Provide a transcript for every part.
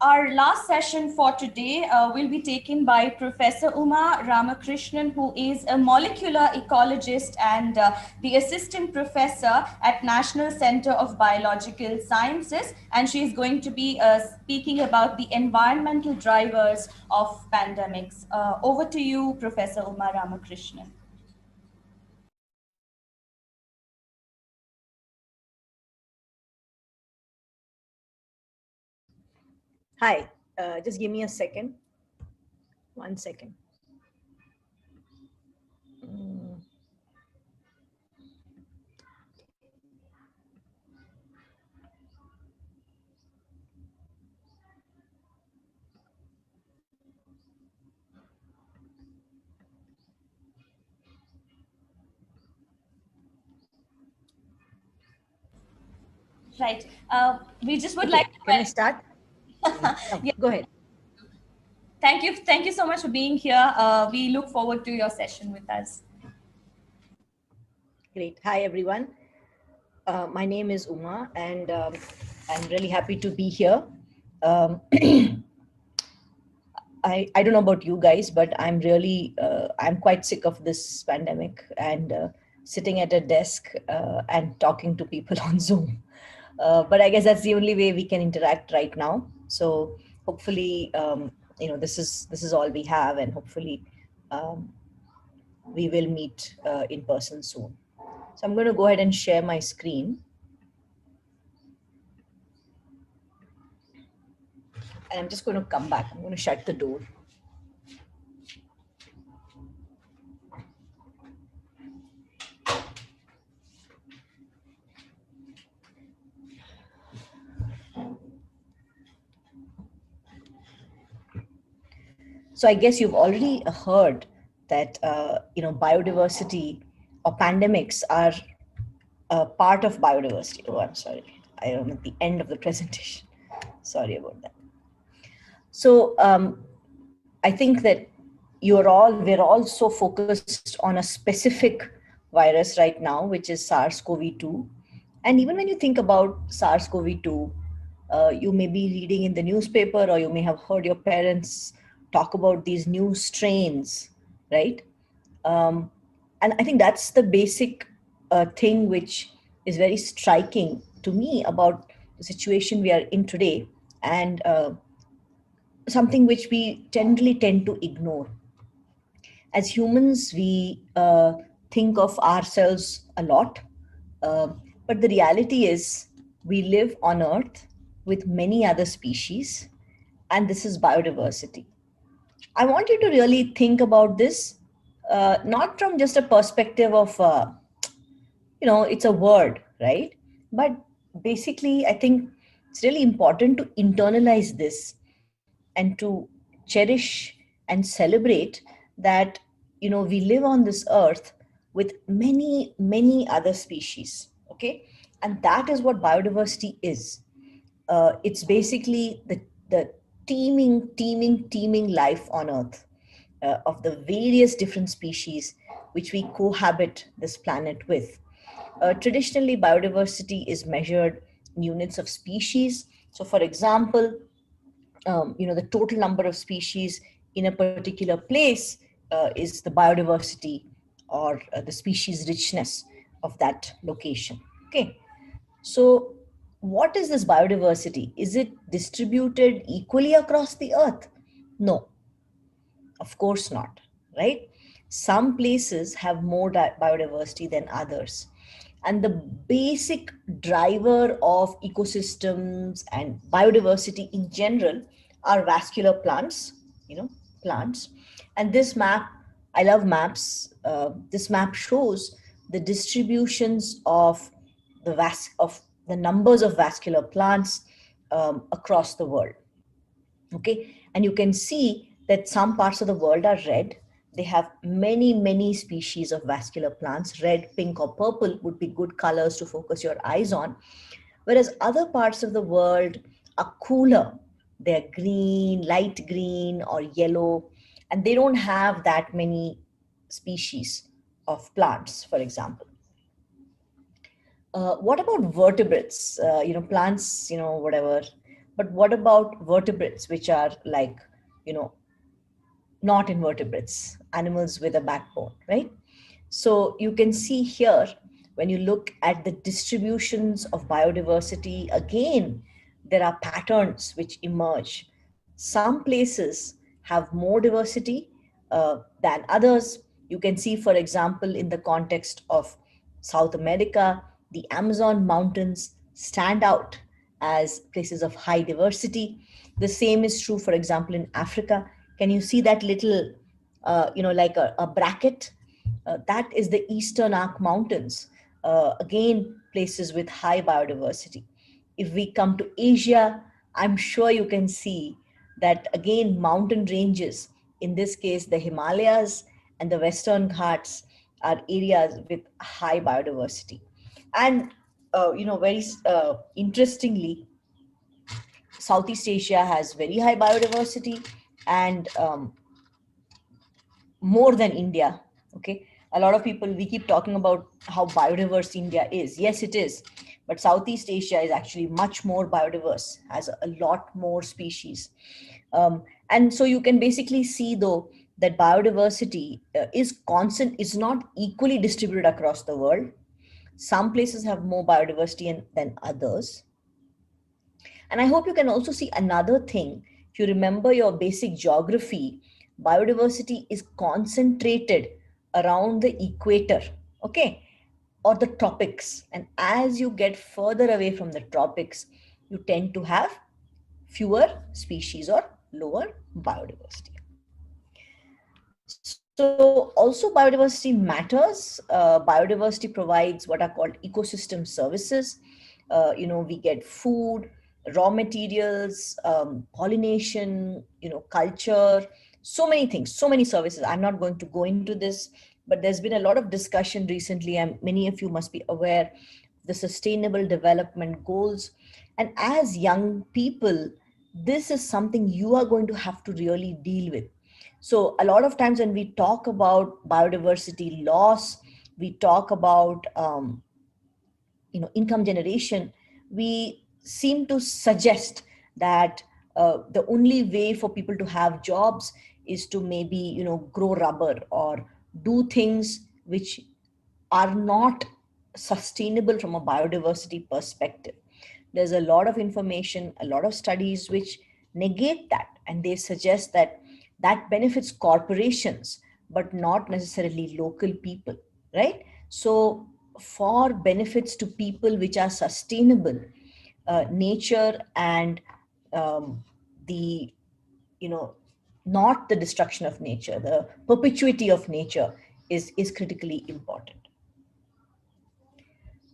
Our last session for today will be taken by Professor Uma Ramakrishnan, who is a molecular ecologist and the assistant professor at National Center of Biological Sciences. And she is going to be speaking about the environmental drivers of pandemics. Over to you, Professor Uma Ramakrishnan. Hi, just give me a second. 1 second. Right. We just would like Okay, can I to start? yeah. Go ahead. Thank you so much for being here. We look forward to your session with us. Great. Hi, everyone. My name is Uma, and I'm really happy to be here. Um, I don't know about you guys, but I'm quite sick of this pandemic and sitting at a desk and talking to people on Zoom. But I guess that's the only way we can interact right now. So hopefully, this is all we have, and hopefully, um, we will meet in person soon. So I'm going to go ahead and share my screen. And I'm just going to come back. I'm going to shut the door. So I guess you've already heard that biodiversity or pandemics are part of biodiversity. Oh, I'm sorry. I am at the end of the presentation. Sorry about that. So I think that we're all so focused on a specific virus right now, which is SARS-CoV-2. And even when you think about SARS-CoV-2, you may be reading in the newspaper, or you may have heard your parents talk about these new strains, right? Um, and I think that's the basic thing which is very striking to me about the situation we are in today, and something which we generally tend to ignore. As humans, we think of ourselves a lot, uh, but the reality is we live on Earth with many other species, and this is biodiversity. I want you to really think about this, not from just a perspective of, it's a word, right? But basically, I think it's really important to internalize this and to cherish and celebrate that, we live on this earth with many, many other species, okay? And that is what biodiversity is. It's basically the teeming life on earth, of the various different species which we cohabit this planet with. Traditionally, biodiversity is measured in units of species. So, for example, the total number of species in a particular place is the biodiversity, or the species richness of that location. Okay. So, what is this biodiversity? Is it distributed equally across the earth? No, of course not, right? Some places have more biodiversity than others. And the basic driver of ecosystems and biodiversity in general are vascular plants, plants. And this map, I love maps. This map shows the distributions of of the numbers of vascular plants across the world. Okay, and you can see that some parts of the world are red. They have many, many species of vascular plants. Red, pink, or purple would be good colors to focus your eyes on, whereas other parts of the world are cooler. They're green, light green, or yellow, and they don't have that many species of plants, for example. What about vertebrates? Plants, whatever. But what about vertebrates, which are like, you know, not invertebrates, animals with a backbone, right? So you can see here, when you look at the distributions of biodiversity, again, there are patterns which emerge. Some places have more diversity than others. You can see, for example, in the context of South America, the Amazon mountains stand out as places of high diversity. The same is true, for example, in Africa. Can you see that little, like a bracket? That is the Eastern Arc Mountains, again, places with high biodiversity. If we come to Asia, I'm sure you can see that again, mountain ranges, in this case, the Himalayas and the Western Ghats, are areas with high biodiversity. And, very interestingly, Southeast Asia has very high biodiversity, and more than India. Okay. A lot of people, we keep talking about how biodiverse India is. Yes, it is. But Southeast Asia is actually much more biodiverse, has a lot more species. And so you can basically see, though, that biodiversity is constant, is not equally distributed across the world. Some places have more biodiversity than others. And I hope you can also see another thing. If you remember your basic geography, biodiversity is concentrated around the equator, okay, or the tropics. And as you get further away from the tropics, you tend to have fewer species or lower biodiversity. So also biodiversity matters. Biodiversity provides what are called ecosystem services. We get food, raw materials, pollination, culture, so many things, so many services. I'm not going to go into this, but there's been a lot of discussion recently, and many of you must be aware, the Sustainable Development Goals. And as young people, this is something you are going to have to really deal with. So a lot of times when we talk about biodiversity loss, we talk about income generation, we seem to suggest that the only way for people to have jobs is to maybe grow rubber or do things which are not sustainable from a biodiversity perspective. There's a lot of information, a lot of studies which negate that, and they suggest that that benefits corporations but not necessarily local people, right? So for benefits to people which are sustainable, nature and the you know not the destruction of nature, the perpetuity of nature is critically important.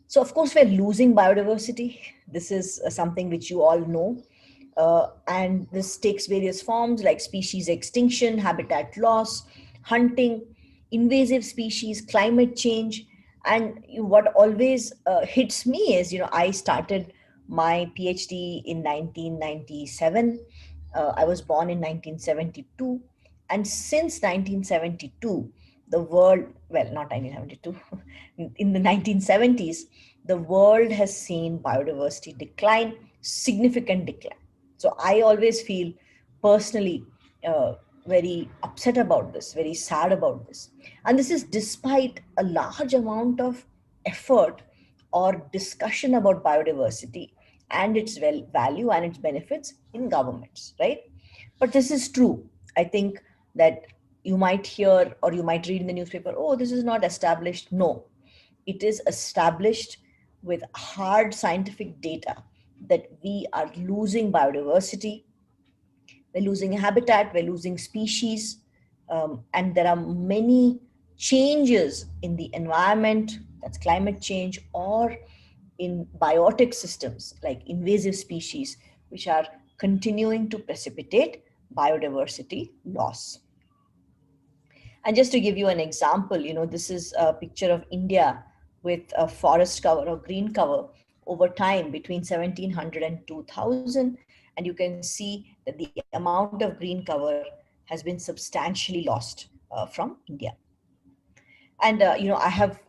So, of course, we're losing biodiversity. This is something which you all know. And this takes various forms like species extinction, habitat loss, hunting, invasive species, climate change. And what always hits me is, I started my PhD in 1997. I was born in 1972. And since 1972, the world, well, not 1972, in the 1970s, the world has seen biodiversity decline, significant decline. So I always feel personally very upset about this, very sad about this. And this is despite a large amount of effort or discussion about biodiversity and its value and its benefits in governments, right? But this is true. I think that you might hear or you might read in the newspaper, oh, this is not established. No, it is established with hard scientific data that we are losing biodiversity, we're losing habitat, we're losing species, and there are many changes in the environment, that's climate change, or in biotic systems like invasive species, which are continuing to precipitate biodiversity loss. And just to give you an example, this is a picture of India with a forest cover or green cover over time between 1700 and 2000. And you can see that the amount of green cover has been substantially lost from India. And, I have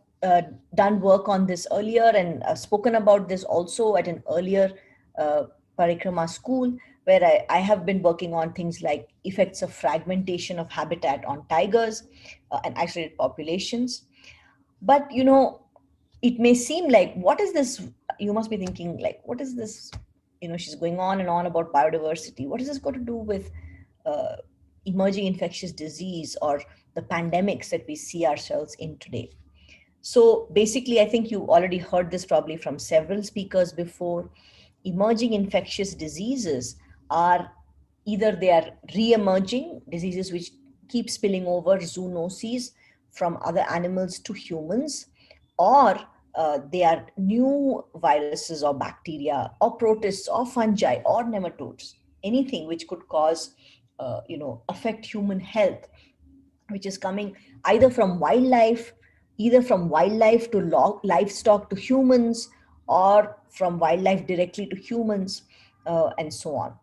done work on this earlier and spoken about this also at an earlier Parikrama School, where I have been working on things like effects of fragmentation of habitat on tigers and isolated populations. But it may seem like, what is this? You must be thinking, like, what is this? She's going on and on about biodiversity. What is this got to do with uh, emerging infectious disease or the pandemics that we see ourselves in today? So basically, I think you already heard this probably from several speakers before. Emerging infectious diseases are either they are re-emerging diseases which keep spilling over, zoonoses from other animals to humans, or they are new viruses or bacteria or protists or fungi or nematodes, anything which could cause, affect human health, which is coming either from wildlife, either from wildlife to livestock to humans, or from wildlife directly to humans, and so on.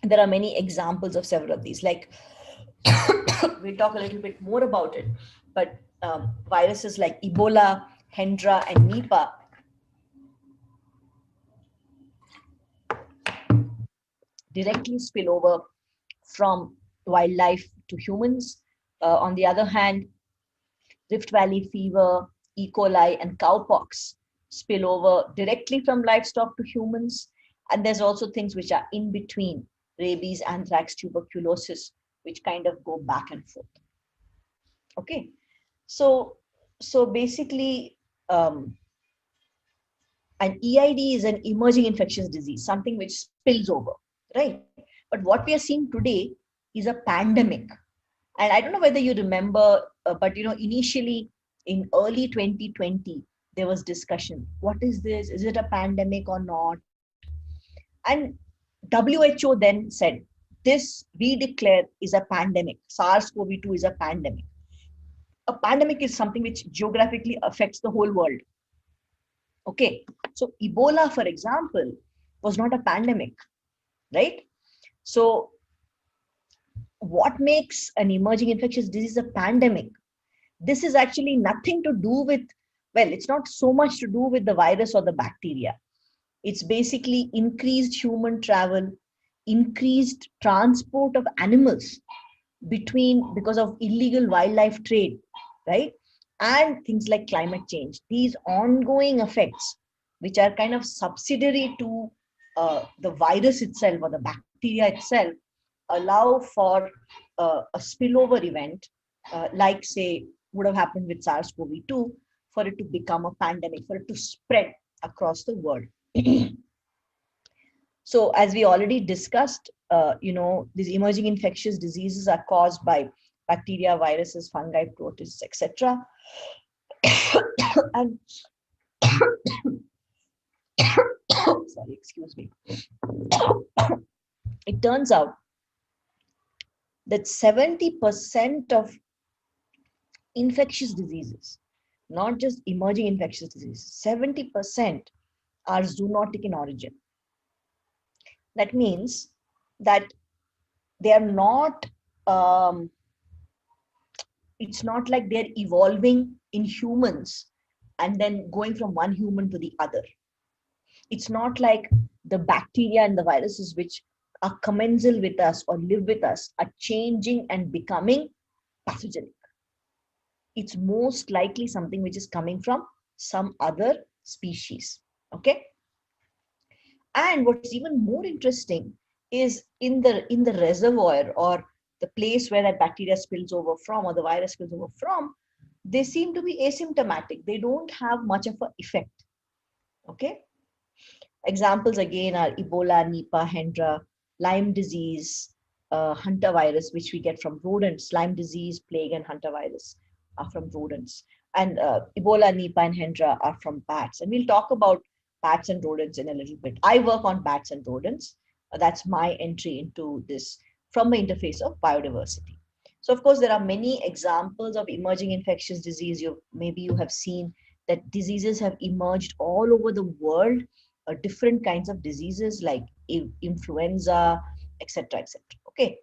There are many examples of several of these. Like, we'll talk a little bit more about it, but viruses like Ebola, Hendra, and Nipah directly spill over from wildlife to humans. On the other hand, Rift Valley fever, E. coli, and cowpox spill over directly from livestock to humans. And there's also things which are in between: rabies, anthrax, tuberculosis, which kind of go back and forth. Okay, so basically, an EID is an emerging infectious disease, something which spills over, right? But what we are seeing today is a pandemic. And I don't know whether you remember, but initially in early 2020, there was discussion. What is this? Is it a pandemic or not? And WHO then said, this we declare is a pandemic. SARS-CoV-2 is a pandemic. A pandemic is something which geographically affects the whole world. Okay, so Ebola, for example, was not a pandemic, right? So what makes an emerging infectious disease a pandemic? This is actually nothing to do with, well, it's not so much to do with the virus or the bacteria. It's basically increased human travel, increased transport of animals because of illegal wildlife trade, right? And things like climate change. These ongoing effects, which are kind of subsidiary to the virus itself or the bacteria itself, allow for a spillover event, like, say, would have happened with SARS-CoV-2, for it to become a pandemic, for it to spread across the world. So, as we already discussed, these emerging infectious diseases are caused by bacteria, viruses, fungi, protists, etc. And sorry, excuse me. It turns out that 70% of infectious diseases, not just emerging infectious diseases, 70% are zoonotic in origin. That means that they are not, it's not like they're evolving in humans and then going from one human to the other. It's not like the bacteria and the viruses which are commensal with us or live with us are changing and becoming pathogenic. It's most likely something which is coming from some other species. Okay. And what's even more interesting is in the reservoir, or the place where that bacteria spills over from, or the virus spills over from, they seem to be asymptomatic. They don't have much of an effect. Okay. Examples again are Ebola, Nipah, Hendra, Lyme disease, Hunter virus, which we get from rodents. Lyme disease, plague, and Hunter virus are from rodents. And Ebola, Nipah, and Hendra are from bats. And we'll talk about bats and rodents in a little bit. I work on bats and rodents. That's my entry into this from the interface of biodiversity. So, of course, there are many examples of emerging infectious disease. Maybe you have seen that diseases have emerged all over the world, different kinds of diseases like influenza, etc., etc. Okay.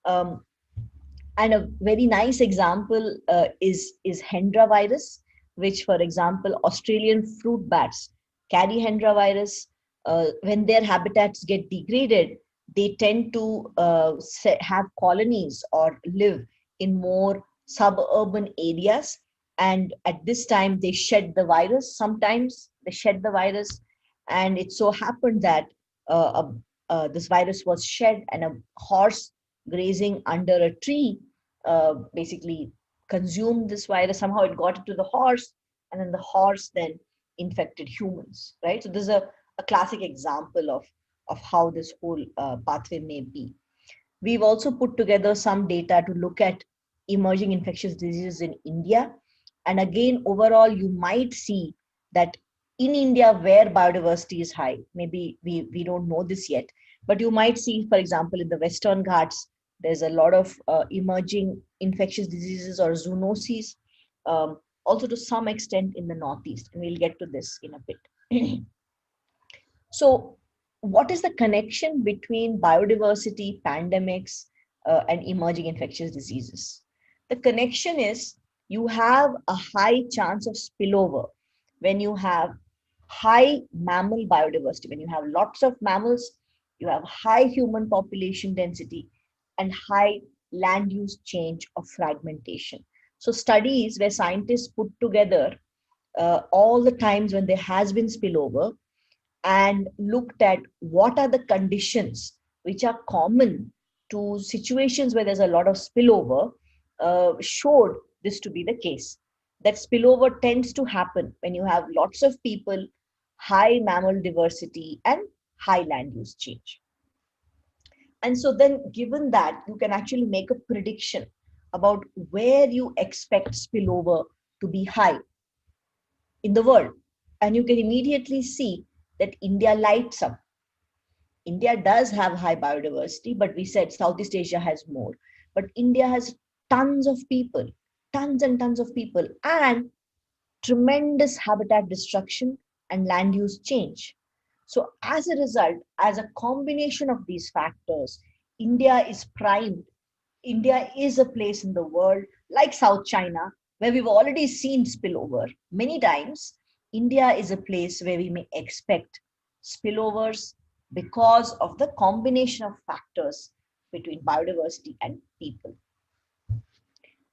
And a very nice example is Hendra virus, which, for example, Australian fruit bats carry Hendra virus. when their habitats get degraded, they tend to have colonies or live in more suburban areas. And at this time, they shed the virus. Sometimes they shed the virus, and it so happened that this virus was shed, and a horse grazing under a tree basically consumed this virus. Somehow it got into the horse, and then the horse then infected humans, right? So this is a classic example of how this whole pathway may be. We've also put together some data to look at emerging infectious diseases in India. And again, overall, you might see that in India, where biodiversity is high, maybe we don't know this yet, but you might see, for example, in the Western Ghats, there's a lot of emerging infectious diseases or zoonoses, also to some extent in the Northeast. And we'll get to this in a bit. So, what is the connection between biodiversity, pandemics, and emerging infectious diseases? The connection is you have a high chance of spillover when you have high mammal biodiversity. When you have lots of mammals, you have high human population density and high land use change or fragmentation. So, studies where scientists put together all the times when there has been spillover and looked at what are the conditions which are common to situations where there's a lot of spillover, showed this to be the case. That spillover tends to happen when you have lots of people, high mammal diversity, and high land use change. And so, then given that, you can actually make a prediction about where you expect spillover to be high in the world. And you can immediately see that India lights up. India does have high biodiversity, but we said Southeast Asia has more. But India has tons of people, tons and tons of people, and tremendous habitat destruction and land use change. So, as a result, as a combination of these factors, India is primed. India is a place in the world like South China where we've already seen spillover many times. India is a place where we may expect spillovers because of the combination of factors between biodiversity and people.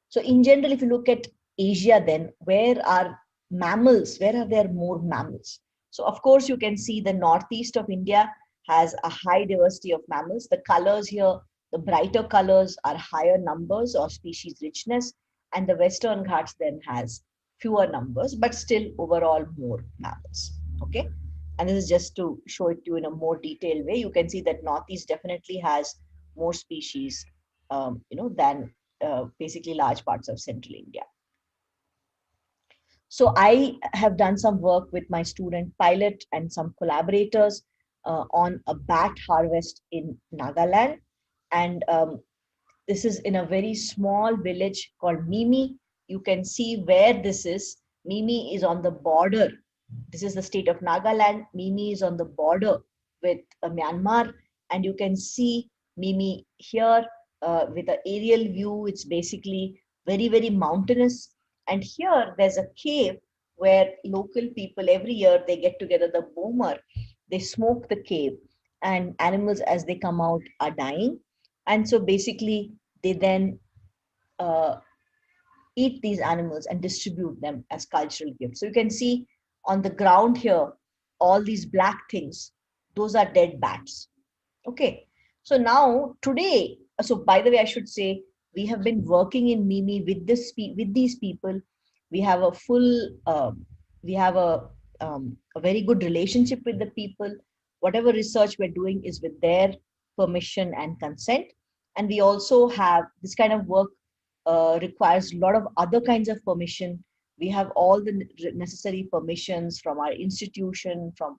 So, in general, if you look at Asia, then where are mammals? Where are there more mammals? So, of course, you can see the northeast of India has a high diversity of mammals. The colors here, the brighter colors are higher numbers or species richness, and the Western Ghats then has fewer numbers, but still overall more mammals. Okay. And this is just to show it to you in a more detailed way. You can see that Northeast definitely has more species, than basically large parts of central India. So I have done some work with my student pilot and some collaborators on a bat harvest in Nagaland. And this is in a very small village called Mimi. You can see where this is. Mimi is on the border. This is the state of Nagaland. Mimi is on the border with Myanmar. And you can see Mimi here with an aerial view. It's basically very, very mountainous. And here there's a cave where local people every year they get together, the Bomar, they smoke the cave, and animals as they come out are dying. And so basically they then uh, eat these animals and distribute them as cultural gifts. So you can see on the ground here, all these black things, those are dead bats. Okay. So now today, so by the way, I should say, we have been working in Mimi with with these people. We have a full, we have a very good relationship with the people. Whatever research we're doing is with their permission and consent. And we also have this kind of work requires a lot of other kinds of permission. We have all the necessary permissions from our institution, from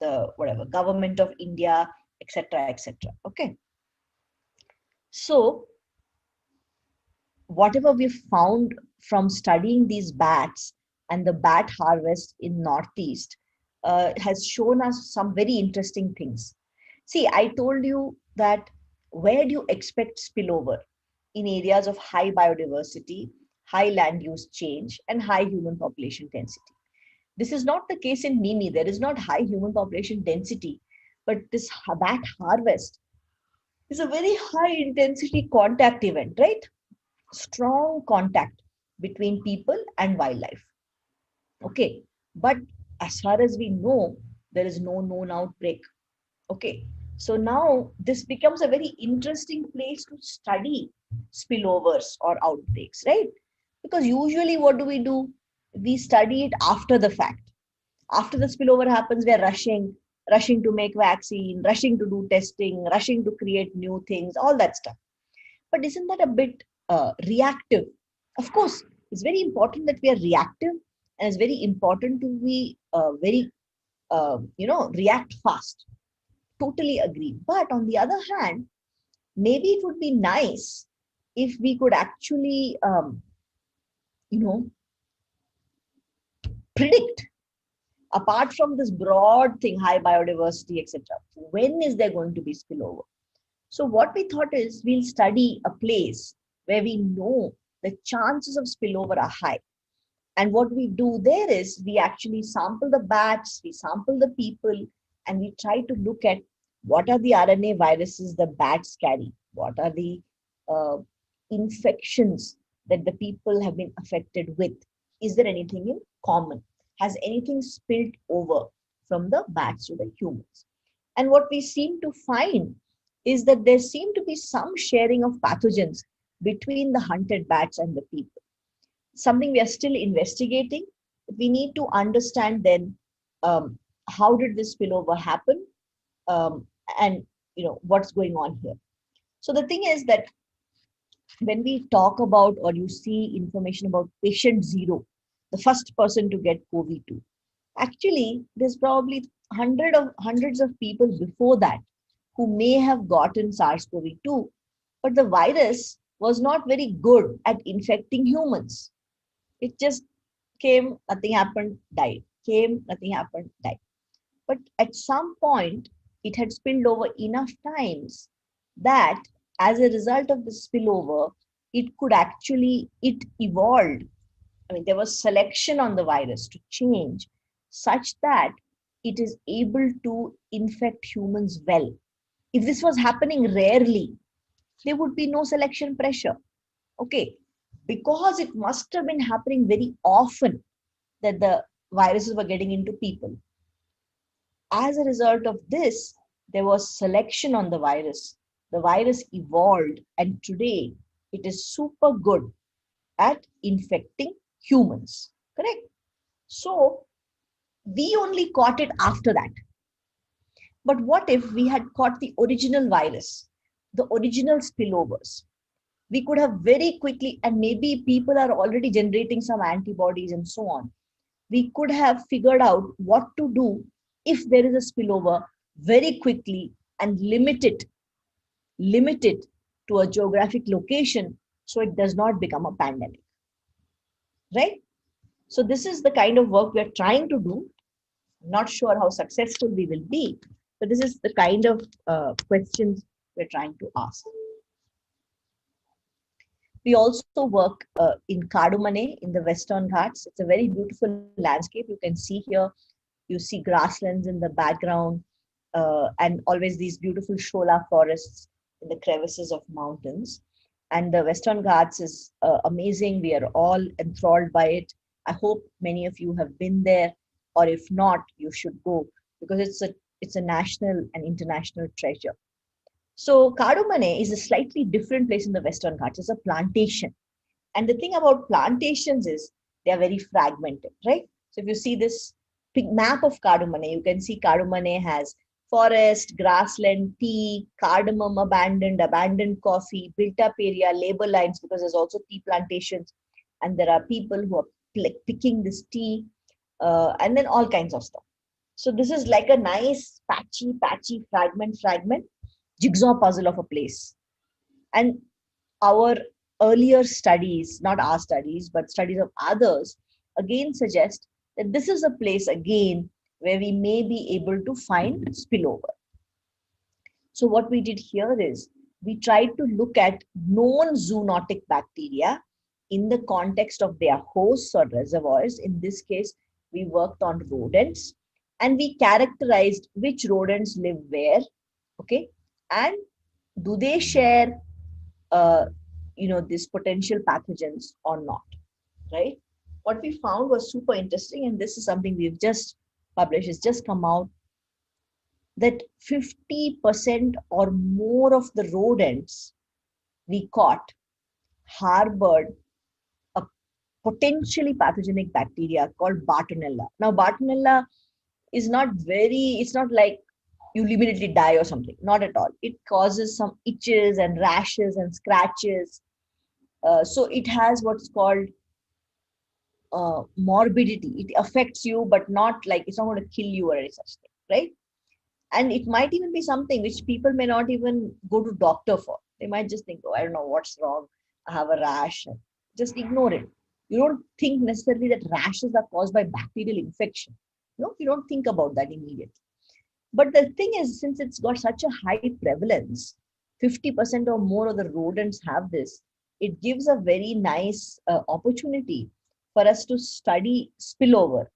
the whatever government of India, etc., etc. Okay. So whatever we found from studying these bats and the bat harvest in Northeast has shown us some very interesting things. See, I told you that where do you expect spillover? In areas of high biodiversity, high land use change, and high human population density. This is not the case in Mimi. There is not high human population density, but this bat harvest is a very high intensity contact event, right? Strong contact between people and wildlife. Okay. But as far as we know, there is no known outbreak. Okay. So now this becomes a very interesting place to study spillovers or outbreaks, right? Because usually what do? We study it after the fact. After the spillover happens, we are rushing to make vaccine, rushing to do testing, rushing to create new things, all that stuff. But isn't that a bit reactive? Of course, it's very important that we are reactive, and it's very important to be very, react fast. Totally agree. But on the other hand, maybe it would be nice if we could actually, you know, predict, apart from this broad thing, high biodiversity, etc. When is there going to be spillover? So what we thought is we'll study a place where we know the chances of spillover are high. And what we do there is we actually sample the bats, we sample the people, and we try to look at what are the RNA viruses the bats carry, what are the uh, infections that the people have been affected with. Is there anything in common? Has anything spilled over from the bats to the humans? And what we seem to find is that there seem to be some sharing of pathogens between the hunted bats and the people. Something we are still investigating. We need to understand then, how did this spillover happen, um, and what's going on here. So the thing is that when we talk about, or you see information about patient zero, the first person to get COVID-2, actually there's probably hundreds of people before that who may have gotten SARS-CoV-2, but the virus was not very good at infecting humans. It just came, nothing happened, died. Came, nothing happened, died. But at some point, it had spilled over enough times that as a result of the spillover, it evolved. I mean, there was selection on the virus to change such that it is able to infect humans well. If this was happening rarely, there would be no selection pressure. Okay. Because it must have been happening very often that the viruses were getting into people. As a result of this, there was selection on the virus. The virus evolved, and today it is super good at infecting humans. Correct? So we only caught it after that. But what if we had caught the original virus, the original spillovers? We could have very quickly, and maybe people are already generating some antibodies and so on. We could have figured out what to do if there is a spillover very quickly and limit it to a geographic location so it does not become a pandemic. Right? So this is the kind of work we're trying to do. Not sure how successful we will be, but this is the kind of questions we're trying to ask. We also work in Kadumane in the Western Ghats. It's a very beautiful landscape. You can see here, you see grasslands in the background, and always these beautiful shola forests in the crevices of mountains. And the Western Ghats is amazing. We are all enthralled by it. I hope many of you have been there, or if not, you should go, because it's a national and international treasure. So Kadumane is a slightly different place in the Western Ghats. It's a plantation. And the thing about plantations is they are very fragmented, right? So if you see this big map of Kadumane, you can see Kadumane has forest, grassland, tea, cardamom abandoned coffee, built up area, labor lines, because there's also tea plantations. And there are people who are picking this tea, and then all kinds of stuff. So this is like a nice patchy, fragment, jigsaw puzzle of a place. And our earlier studies, not our studies, but studies of others, again suggest that this is a place again where we may be able to find spillover. So what we did here is we tried to look at known zoonotic bacteria in the context of their hosts or reservoirs. In this case, we worked on rodents, and we characterized which rodents live where, okay, and do they share, uh, these potential pathogens or not, right? What we found was super interesting, and this is something we've just published, it's just come out, that 50% or more of the rodents we caught harbored a potentially pathogenic bacteria called Bartonella. Now, Bartonella is not very, it's not like you immediately die or something, not at all. It causes some itches and rashes and scratches. So it has what's called morbidity. It affects you, but not like it's not going to kill you or any such thing, right? And it might even be something which people may not even go to doctor for. They might just think, oh, I don't know what's wrong, I have a rash, just ignore it. You don't think necessarily that rashes are caused by bacterial infection. No, you don't think about that immediately. But the thing is, since it's got such a high prevalence, 50% or more of the rodents have this, it gives a very nice opportunity for us to study spillover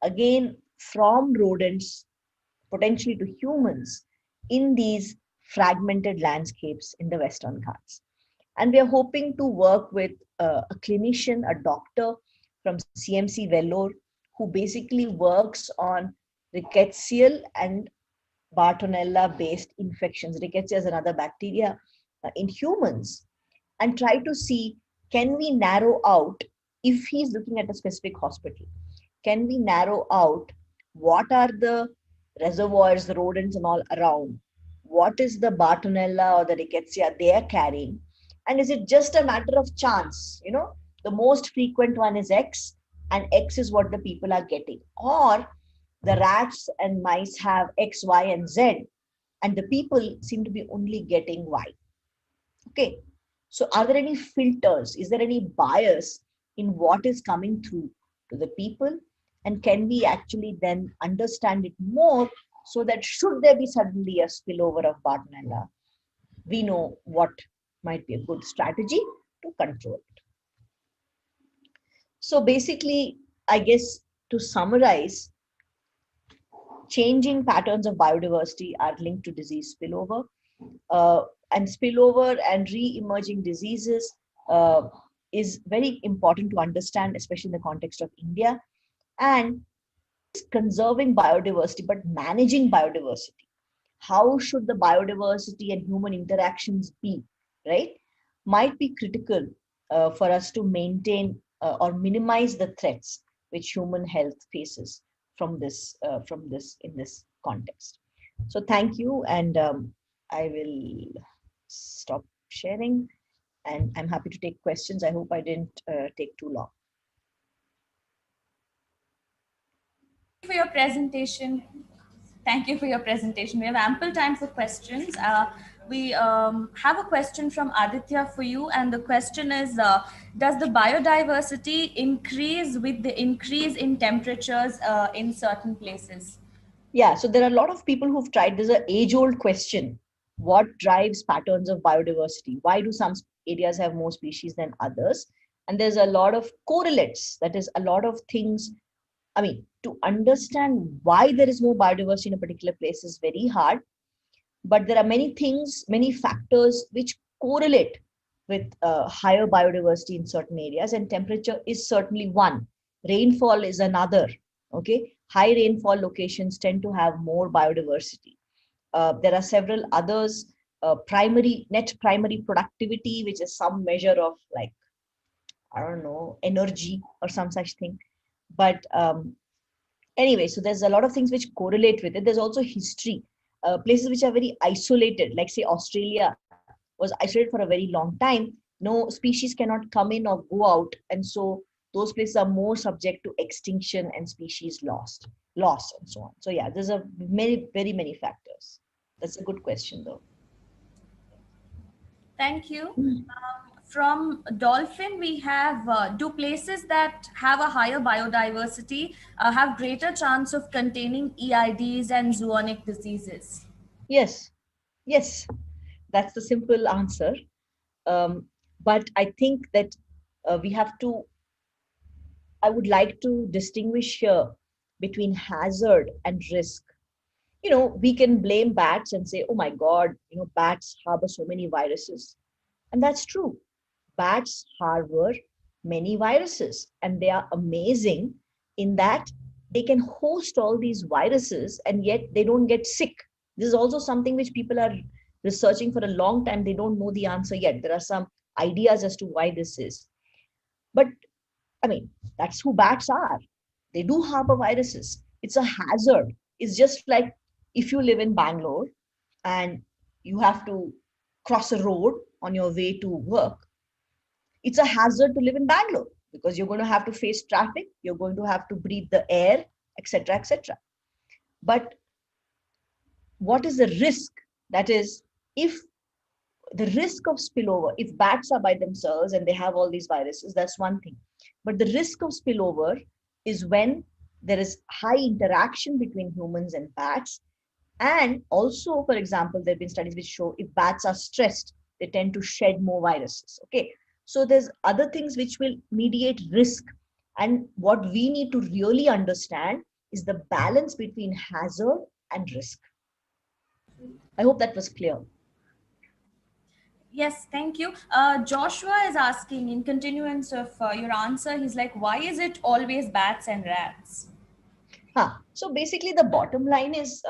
again from rodents potentially to humans in these fragmented landscapes in the Western Ghats. And we are hoping to work with a clinician, a doctor from CMC Vellore, who basically works on rickettsial and Bartonella based infections. Rickettsia is another bacteria in humans, and try to see, can we narrow out, if he's looking at a specific hospital, can we narrow out what are the reservoirs, the rodents and all around, what is the Bartonella or the rickettsia they are carrying, and is it just a matter of chance, the most frequent one is X, and X is what the people are getting, or the rats and mice have X, Y, and Z, and the people seem to be only getting Y. Okay. So are there any filters? Is there any bias in what is coming through to the people? And can we actually then understand it more so that should there be suddenly a spillover of Bartonella, we know what might be a good strategy to control it. So basically, I guess to summarize, changing patterns of biodiversity are linked to disease spillover. Uh, and spillover and re-emerging diseases is very important to understand, especially in the context of India. And conserving biodiversity, but managing biodiversity. How should the biodiversity and human interactions be, right? Might be critical for us to maintain or minimize the threats which human health faces from this in this context. So thank you, and I will stop sharing, and I'm happy to take questions. I hope I didn't take too long. For your presentation. Thank you for your presentation. We have ample time for questions. We have a question from Aditya for you, and the question is, does the biodiversity increase with the increase in temperatures in certain places? Yeah, so there are a lot of people who've tried. There's an age-old question: what drives patterns of biodiversity? Why do some areas have more species than others? And there's a lot of correlates. That is, a lot of things. I mean, to understand why there is more biodiversity in a particular place is very hard, but there are many things, many factors which correlate with higher biodiversity in certain areas, and temperature is certainly one. Rainfall is another. Okay, high rainfall locations tend to have more biodiversity. There are several others. Primary net primary productivity, which is some measure of, like, I don't know, energy or some such thing. But anyway, so there's a lot of things which correlate with it. There's also history. Places which are very isolated, like say Australia was isolated for a very long time. No species cannot come in or go out, and so those places are more subject to extinction and species loss and so on. So yeah, there's a very many factors. That's a good question though. Thank you. From Dolphin, we have, do places that have a higher biodiversity have greater chance of containing EIDs and zoonotic diseases? Yes, yes, that's the simple answer. But I think that we have to, I would like to distinguish here between hazard and risk, we can blame bats and say, oh my God, bats harbor so many viruses. And that's true. Bats harbor many viruses, and they are amazing in that they can host all these viruses and yet they don't get sick. This is also something which people are researching for a long time. They don't know the answer yet. There are some ideas as to why this is. But I mean, that's who bats are. They do harbor viruses. It's a hazard. It's just like if you live in Bangalore and you have to cross a road on your way to work, it's a hazard to live in Bangalore because you're going to have to face traffic, you're going to have to breathe the air, etc., etc. But what is the risk? That is, if the risk of spillover, if bats are by themselves and they have all these viruses, that's one thing. But the risk of spillover is when there is high interaction between humans and bats. And also, for example, there have been studies which show if bats are stressed, they tend to shed more viruses. Okay. So there's other things which will mediate risk. And what we need to really understand is the balance between hazard and risk. I hope that was clear. Yes, thank you. Joshua is asking, in continuance of your answer, he's like, why is it always bats and rats? So basically, the bottom line is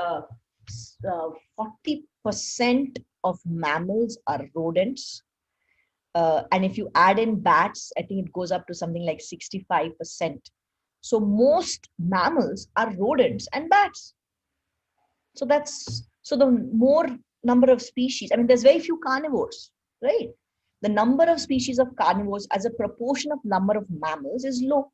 40% of mammals are rodents. And if you add in bats, I think it goes up to something like 65%. So most mammals are rodents and bats. So the more number of species, I mean, there's very few carnivores, right? The number of species of carnivores as a proportion of number of mammals is low.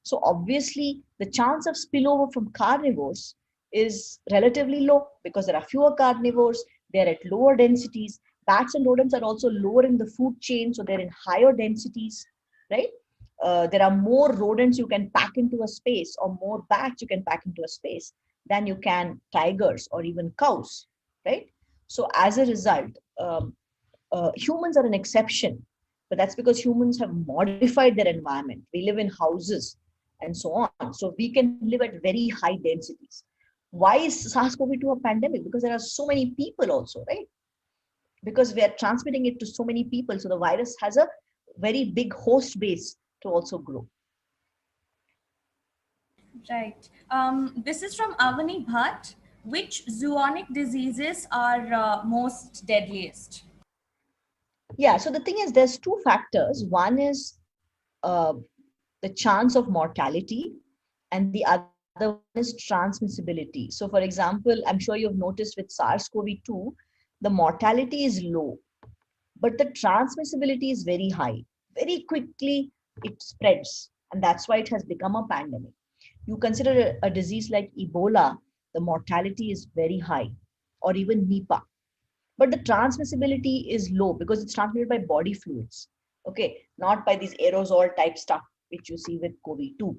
So obviously, the chance of spillover from carnivores is relatively low because there are fewer carnivores, they're at lower densities. Bats and rodents are also lower in the food chain, so they're in higher densities, right? There are more rodents you can pack into a space, or more bats you can pack into a space than you can tigers or even cows, right? So as a result, humans are an exception, but that's because humans have modified their environment. We live in houses and so on. So we can live at very high densities. Why is SARS-CoV-2 a pandemic? Because there are so many people also, right? Because we are transmitting it to so many people. So the virus has a very big host base to also grow. Right. This is from Avani Bhatt. Which zoonotic diseases are most deadliest? Yeah, so the thing is, there's two factors. One is uh, the chance of mortality, and the other one is transmissibility. So, for example, I'm sure you've noticed with SARS-CoV-2, the mortality is low, but the transmissibility is very high. Very quickly, it spreads, and that's why it has become a pandemic. You consider a disease like Ebola, the mortality is very high, or even Nipah, but the transmissibility is low because it's transmitted by body fluids, okay, not by these aerosol type stuff which you see with COVID-2.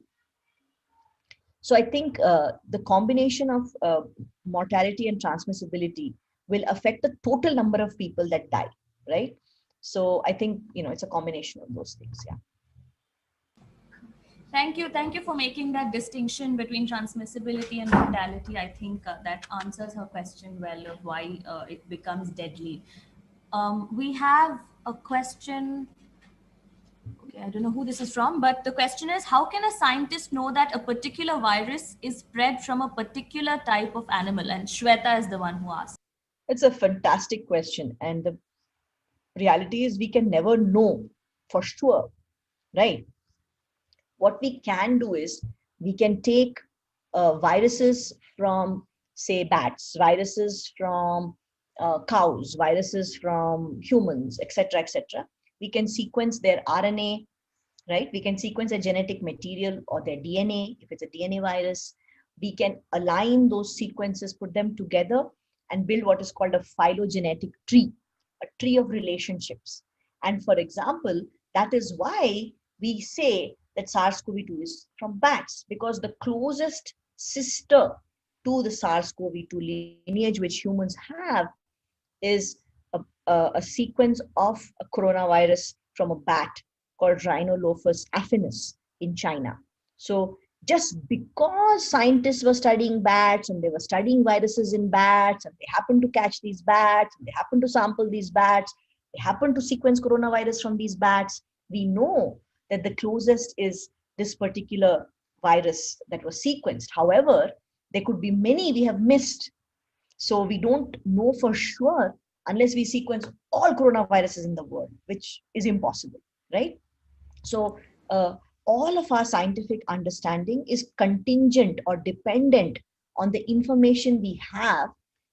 So I think the combination of mortality and transmissibility will affect the total number of people that die, right? So I think, it's a combination of those things. Yeah. Thank you. Thank you for making that distinction between transmissibility and mortality. I think that answers her question well of why it becomes deadly. We have a question. Okay, I don't know who this is from, but the question is, how can a scientist know that a particular virus is spread from a particular type of animal? And Shweta is the one who asked. It's a fantastic question. And the reality is we can never know for sure, right? What we can do is we can take viruses from, say, bats, viruses from cows, viruses from humans, etc., etc. We can sequence their RNA, right? We can sequence their genetic material or their DNA. If it's a DNA virus, we can align those sequences, put them together, and build what is called a phylogenetic tree, a tree of relationships. And for example, that is why we say that SARS-CoV-2 is from bats, because the closest sister to the SARS-CoV-2 lineage which humans have is a sequence of a coronavirus from a bat called Rhinolophus affinis in China. So just because scientists were studying bats and they were studying viruses in bats and they happened to catch these bats, and they happened to sample these bats, they happened to sequence coronavirus from these bats, we know that the closest is this particular virus that was sequenced. However, there could be many we have missed. So we don't know for sure unless we sequence all coronaviruses in the world, which is impossible, right? So all of our scientific understanding is contingent or dependent on the information we have.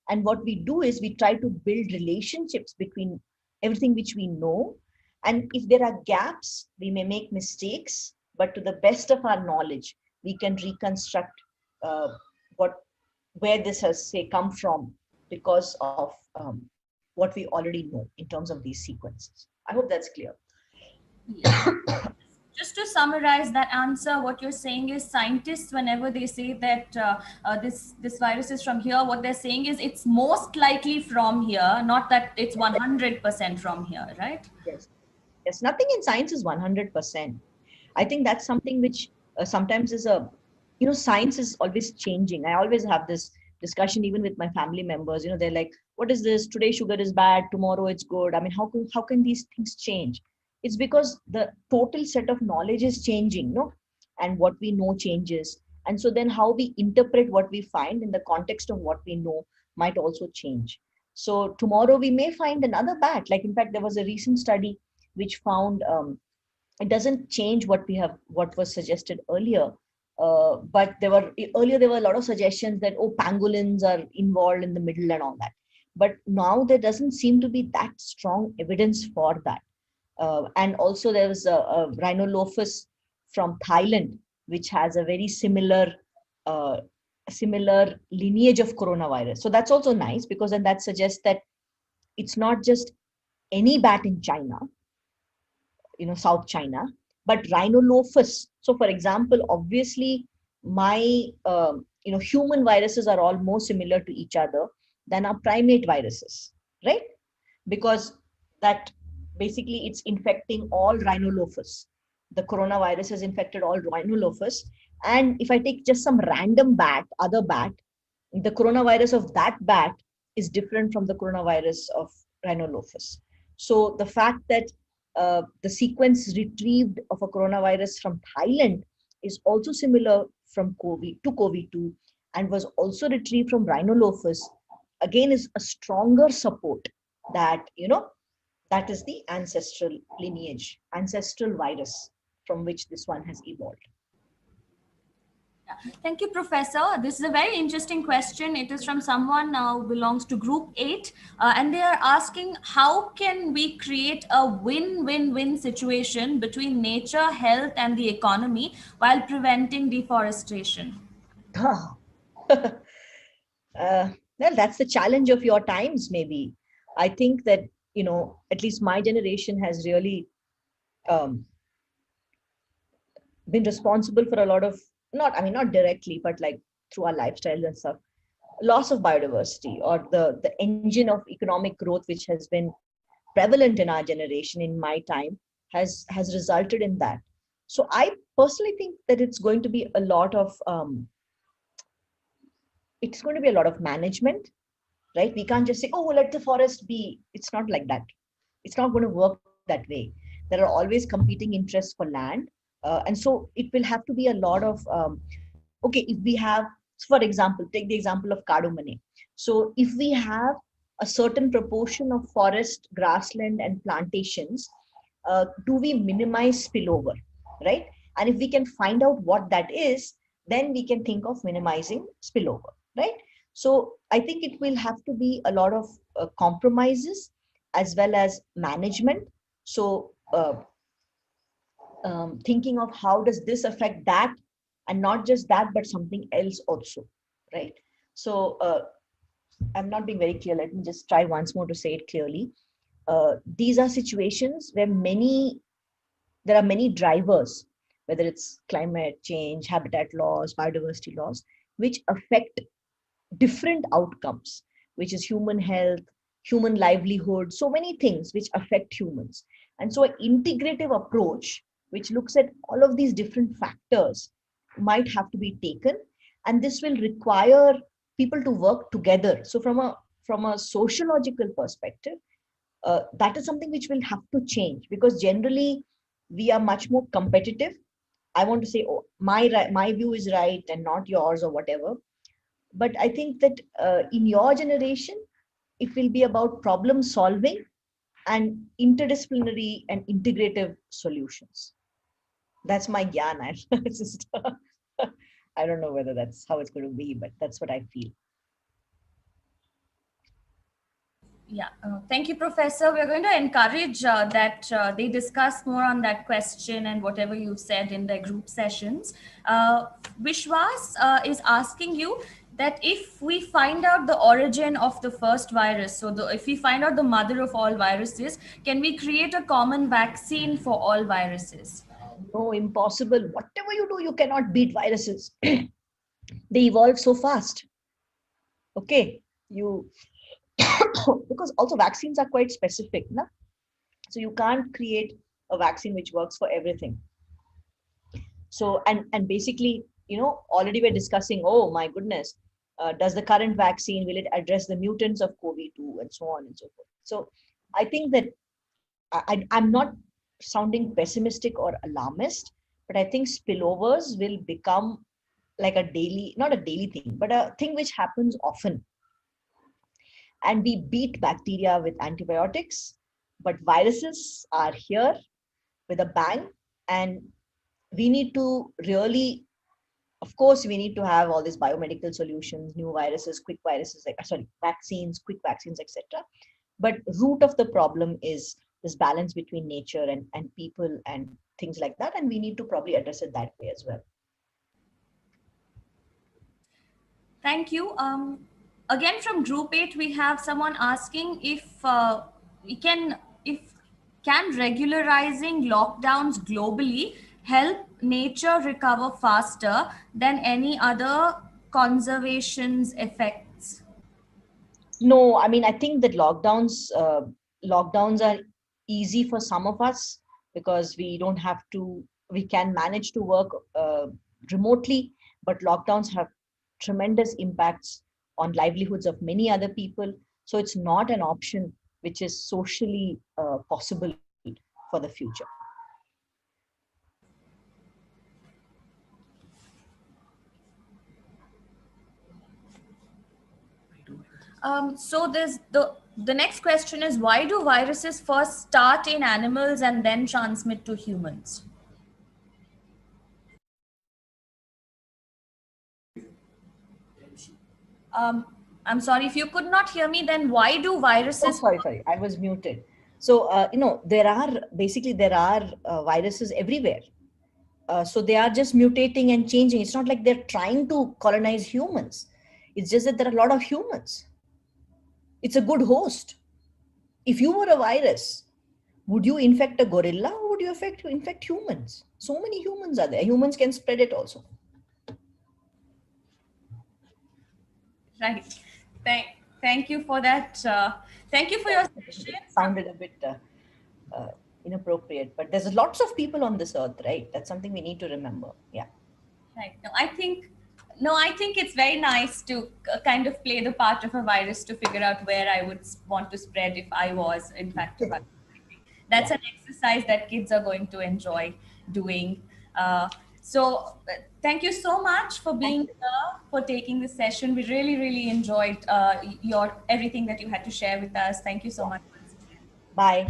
And what we do is we try to build relationships between everything which we know. And if there are gaps, we may make mistakes, but to the best of our knowledge, we can reconstruct uh, what where this has say come from because of what we already know in terms of these sequences. I hope that's clear. Yeah. Just to summarize that answer, what you're saying is scientists, whenever they say that this virus is from here, what they're saying is it's most likely from here, not that it's 100% from here, right? Yes. Yes, nothing in science is 100%. I think that's something which sometimes is a, science is always changing. I always have this discussion even with my family members. They're like, what is this? Today sugar is bad, tomorrow it's good. I mean, how can these things change? It's because the total set of knowledge is changing, no? And what we know changes. And so then how we interpret what we find in the context of what we know might also change. So tomorrow we may find another bat. Like in fact, there was a recent study which found it doesn't change what was suggested earlier. But there were a lot of suggestions that pangolins are involved in the middle and all that. But now there doesn't seem to be that strong evidence for that. And also there was a rhinolophus from Thailand, which has a very uh, similar lineage of coronavirus. So that's also nice because then that suggests that it's not just any bat in China, South China, but rhinolophus. So, for example, obviously, my human viruses are all more similar to each other than our primate viruses, right? Because that basically it's infecting all rhinolophus. The coronavirus has infected all rhinolophus, and if I take just some random other bat, the coronavirus of that bat is different from the coronavirus of rhinolophus. So the fact that the sequence retrieved of a coronavirus from Thailand is also similar from COVID to COVID-2 and was also retrieved from rhinolophus, again is a stronger support that, that is the ancestral lineage, ancestral virus from which this one has evolved. Yeah. Thank you, Professor. This is a very interesting question. It is from someone who belongs to Group 8, and they are asking how can we create a win-win-win situation between nature, health, and the economy while preventing deforestation? uh, well, that's the challenge of your times, maybe. I think that, at least my generation has really um, been responsible for a lot of, not directly, but like through our lifestyles and stuff, loss of biodiversity or the engine of economic growth, which has been prevalent in our generation in my time, has resulted in that. So I personally think that it's going to be a lot of management, right? We can't just say, oh, let the forest be. It's not like that. It's not going to work that way. There are always competing interests for land. And so it will have to be a lot of, okay, if we have, for example, take the example of Kadumane. So if we have a certain proportion of forest, grassland, and plantations, do we minimize spillover, right? And if we can find out what that is, then we can think of minimizing spillover, right? So I think it will have to be a lot of compromises as well as management. So thinking of how does this affect that, and not just that, but something else also, right? So I'm not being very clear. Let me just try once more to say it clearly. These are situations where there are many drivers, whether it's climate change, habitat loss, biodiversity loss, which affect different outcomes, which is human health, human livelihood, so many things which affect humans. And so, an integrative approach, which looks at all of these different factors, might have to be taken, and this will require people to work together. So from a sociological perspective, that is something which will have to change, because generally we are much more competitive. I want to say, oh, my view is right and not yours or whatever. But I think that in your generation, it will be about problem solving and interdisciplinary and integrative solutions. That's my gyan. It's just, I don't know whether that's how it's going to be, but that's what I feel. Yeah, thank you, Professor. We're going to encourage that they discuss more on that question and whatever you've said in their group sessions. Vishwas is asking you that if we find out the origin of the first virus, so if we find out the mother of all viruses, can we create a common vaccine for all viruses? No, impossible. Whatever you do, you cannot beat viruses. They evolve so fast. Okay, you because also vaccines are quite specific, na? So you can't create a vaccine which works for everything. So and basically, already we're discussing, oh my goodness, does the current vaccine, will it address the mutants of COVID-2 and so on and so forth. So I think that I'm not sounding pessimistic or alarmist, but I think spillovers will become like a daily, not a daily thing, but a thing which happens often. And we beat bacteria with antibiotics, but viruses are here with a bang. And we need to really, of course, we need to have all these biomedical solutions, new viruses, quick viruses, vaccines, quick vaccines, etc. But root of the problem is this balance between nature and people and things like that. And we need to probably address it that way as well. Thank you. Again, from Group 8, we have someone asking if we can, if can regularizing lockdowns globally help nature recover faster than any other conservation's effects? No, I mean, I think that lockdowns are easy for some of us because we can manage to work remotely, but lockdowns have tremendous impacts on livelihoods of many other people. So it's not an option which is socially possible for the future. So there's the next question is, why do viruses first start in animals and then transmit to humans? I'm sorry, if you could not hear me, then why do viruses? Oh, sorry, I was muted. So there are viruses everywhere. So they are just mutating and changing. It's not like they're trying to colonize humans. It's just that there are a lot of humans. It's a good host. If you were a virus, would you infect a gorilla or would you infect humans? So many humans are there. Humans can spread it also. Right. Thank you for that. Thank you for your session. It sounded a bit inappropriate, but there's lots of people on this earth, right? That's something we need to remember. Yeah. Right. I think it's very nice to kind of play the part of a virus to figure out where I would want to spread if I was, in fact, a virus. That's an exercise that kids are going to enjoy doing. So thank you so much for being here, for taking this session. We really, really enjoyed everything that you had to share with us. Thank you so much. Bye.